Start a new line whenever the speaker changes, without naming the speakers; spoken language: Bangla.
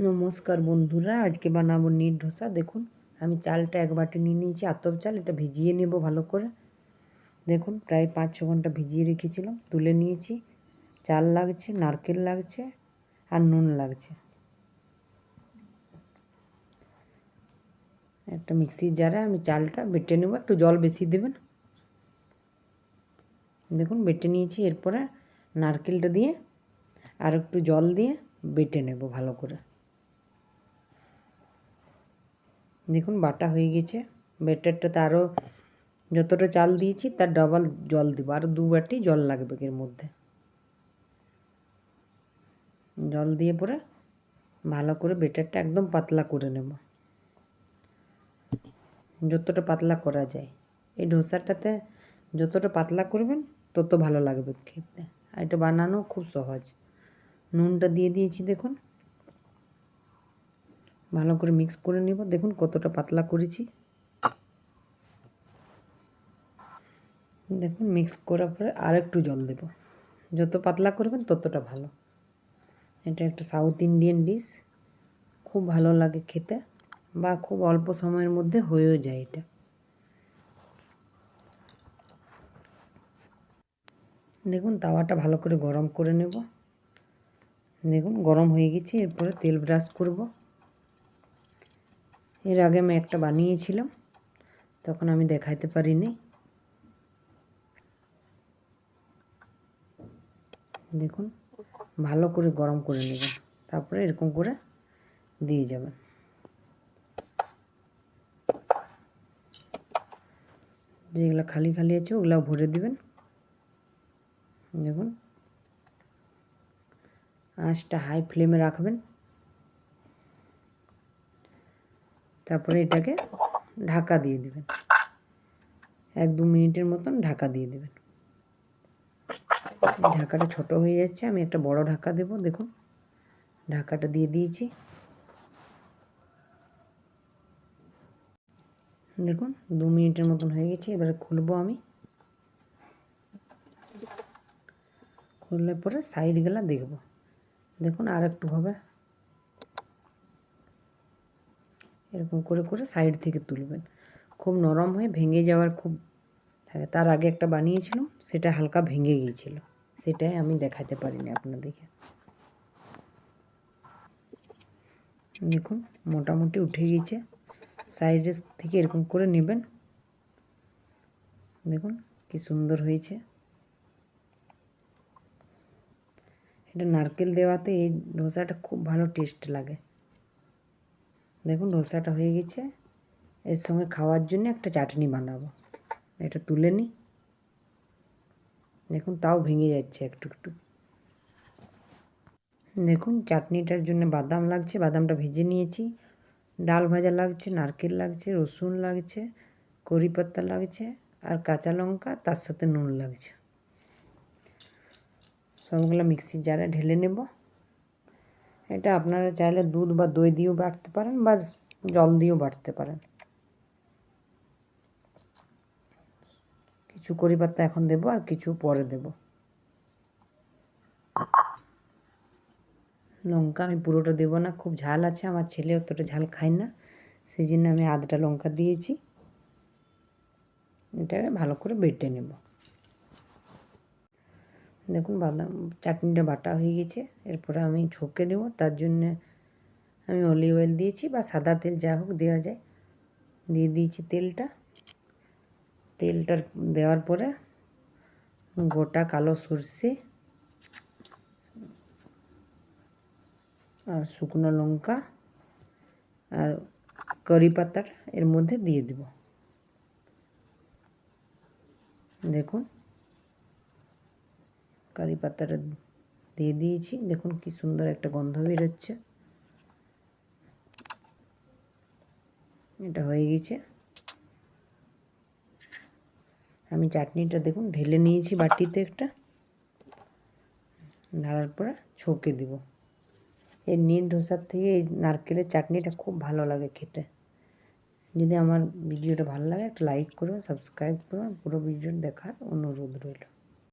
নমস্কার বন্ধুরা, আজকে বানাবো নিট ধোসা। দেখুন আমি চালটা এক বাটি নিয়ে নিয়েছি, আতপ চাল। এটা ভিজিয়ে নেব ভালো করে। দেখুন প্রায় 5-6 ঘন্টা ভিজিয়ে রেখেছিলাম, তুলে নিয়েছি। চাল লাগছে, নারকেল লাগছে আর নুন লাগছে। একটা মিক্সির জারে আমি চালটা বেটে নেব, একটু জল বেশি দেবেন। দেখুন বেটে নিয়েছি। এরপরে নারকেলটা দিয়ে আর একটু জল দিয়ে বেটে নেব ভালো করে। দেখুন বাটা হয়ে গেছে। বেটারটাতে আরও যতটা চাল দিয়েছি তার ডবল জল দিব, আর 2 বাটি জল লাগবে এর মধ্যে। জল দিয়ে পরে ভালো করে বেটারটা একদম পাতলা করে নেব, যতটা পাতলা করা যায়। এই ডোসাটাতে যতটা পাতলা করবেন তত ভালো লাগবে খেতে, আর এটা বানানো খুব সহজ। নুনটা দিয়ে দিয়েছি, দেখুন ভালো করে মিক্স করে নেব। দেখুন কতটা পাতলা করেছি। দেখুন মিক্স করার পরে আর একটু জল দেব। যত পাতলা করবেন ততটা ভালো। এটা একটা সাউথ ইন্ডিয়ান ডিশ, খুব ভালো লাগে খেতে, বা খুব অল্প সময়ের মধ্যে হয়েও যায় এটা। দেখুন তাওয়াটা ভালো করে গরম করে নেব। দেখুন গরম হয়ে গেছে। এরপরে তেল ব্রাশ করব। এর আগে আমি একটা বানিয়েছিলাম, তখন আমি দেখাইতে পারিনি। দেখুন ভালো করে গরম করে নেবেন, তারপরে এরকম করে দিয়ে যাবেন। যেগুলো খালি খালি আছে ওগুলো ভরে দিবেন। দেখুন আঁচটা হাই ফ্লেমে রাখবেন। তারপরে এটাকে ঢাকা দিয়ে দিবেন, 1-2 মিনিটের মতন ঢাকা দিয়ে দেবেন। ঢাকাটা ছোট হয়ে যাচ্ছে, আমি একটা বড় ঢাকা দেব। দেখুন ঢাকাটা দিয়ে দিয়েছি। দেখুন 2 মিনিটের মতন হয়ে গেছে। এবারে খুলবো আমি। খুললে পরে সাইডগুলো দেখব। দেখুন আর একটু হবে। এরকম করে করে সাইড থেকে তুলবেন। খুব নরম হয়ে ভেঙে যাওয়ার খুব থাকে। তার আগে একটা বানিয়েছিলাম, সেটা হালকা ভেঙে গিয়েছিল, সেটাই আমি দেখাতে পারিনি আপনাদেরকে। দেখুন মোটামুটি উঠে গিয়েছে। সাইডের থেকে এরকম করে নেবেন। দেখুন কি সুন্দর হয়েছে। এটা নারকেল দেওয়াতে এই ধোসাটা খুব ভালো টেস্ট লাগে। দেখুন ধোসাটা হয়ে গেছে। এর সঙ্গে খাওয়ার জন্য একটা চাটনি বানাবো। এটা তুলে নিই। দেখুন তাও ভেঙে যাচ্ছে একটু একটু। দেখুন চাটনিটার জন্য বাদাম লাগছে, বাদামটা ভেজে নিয়েছি। ডাল ভাজা লাগছে, নারকেল লাগছে, রসুন লাগছে, কড়ি পাতা লাগছে, আর কাঁচা লঙ্কা, তার সাথে নুন লাগছে। সবগুলো মিক্সির জারে ঢেলে নেব। এটা আপনারা চাইলে দুধ বা দই দিয়েও বাটতে পারেন, বা জল দিয়েও বাটতে পারেন। কিছু কড়ি পাতা এখন দেবো আর কিছু পরে দেব। লঙ্কা আমি পুরোটা দেবো না, খুব ঝাল আছে। আমার ছেলে অতটা ঝাল খায় না, সেই জন্য আমি আধটা লঙ্কা দিয়েছি। এটাকে ভালো করে বেটে নেব। দেখুন বাদাম চাটনিটা বাটা হয়ে গেছে। এরপরে আমি ছকে নেব। তার জন্যে আমি অলিভ অয়েল দিয়েছি, বা সাদা তেল যা হোক দেওয়া যায়। দিয়ে দিয়েছি তেলটা। তেলটা দেওয়ার পরে গোটা কালো সর্ষে আর শুকনো লঙ্কা আর কারি পাতাটা এর মধ্যে দিয়ে দেব। দেখুন কারি পাতাটা দিয়ে দিয়েছি। দেখুন কি সুন্দর একটা গন্ধ বেরোচ্ছে। এটা হয়ে গেছে। আমি চাটনিটা দেখুন ঢেলে নিয়েছি বাটিতে একটা। ঢালার পরে ছকে দেব। এই নিট ধোসার থেকে এই নারকেলের চাটনিটা খুব ভালো লাগে খেতে। যদি আমার ভিডিওটা ভালো লাগে একটা লাইক করবেন, সাবস্ক্রাইব করবেন। পুরো ভিডিও দেখার অনুরোধ রইল।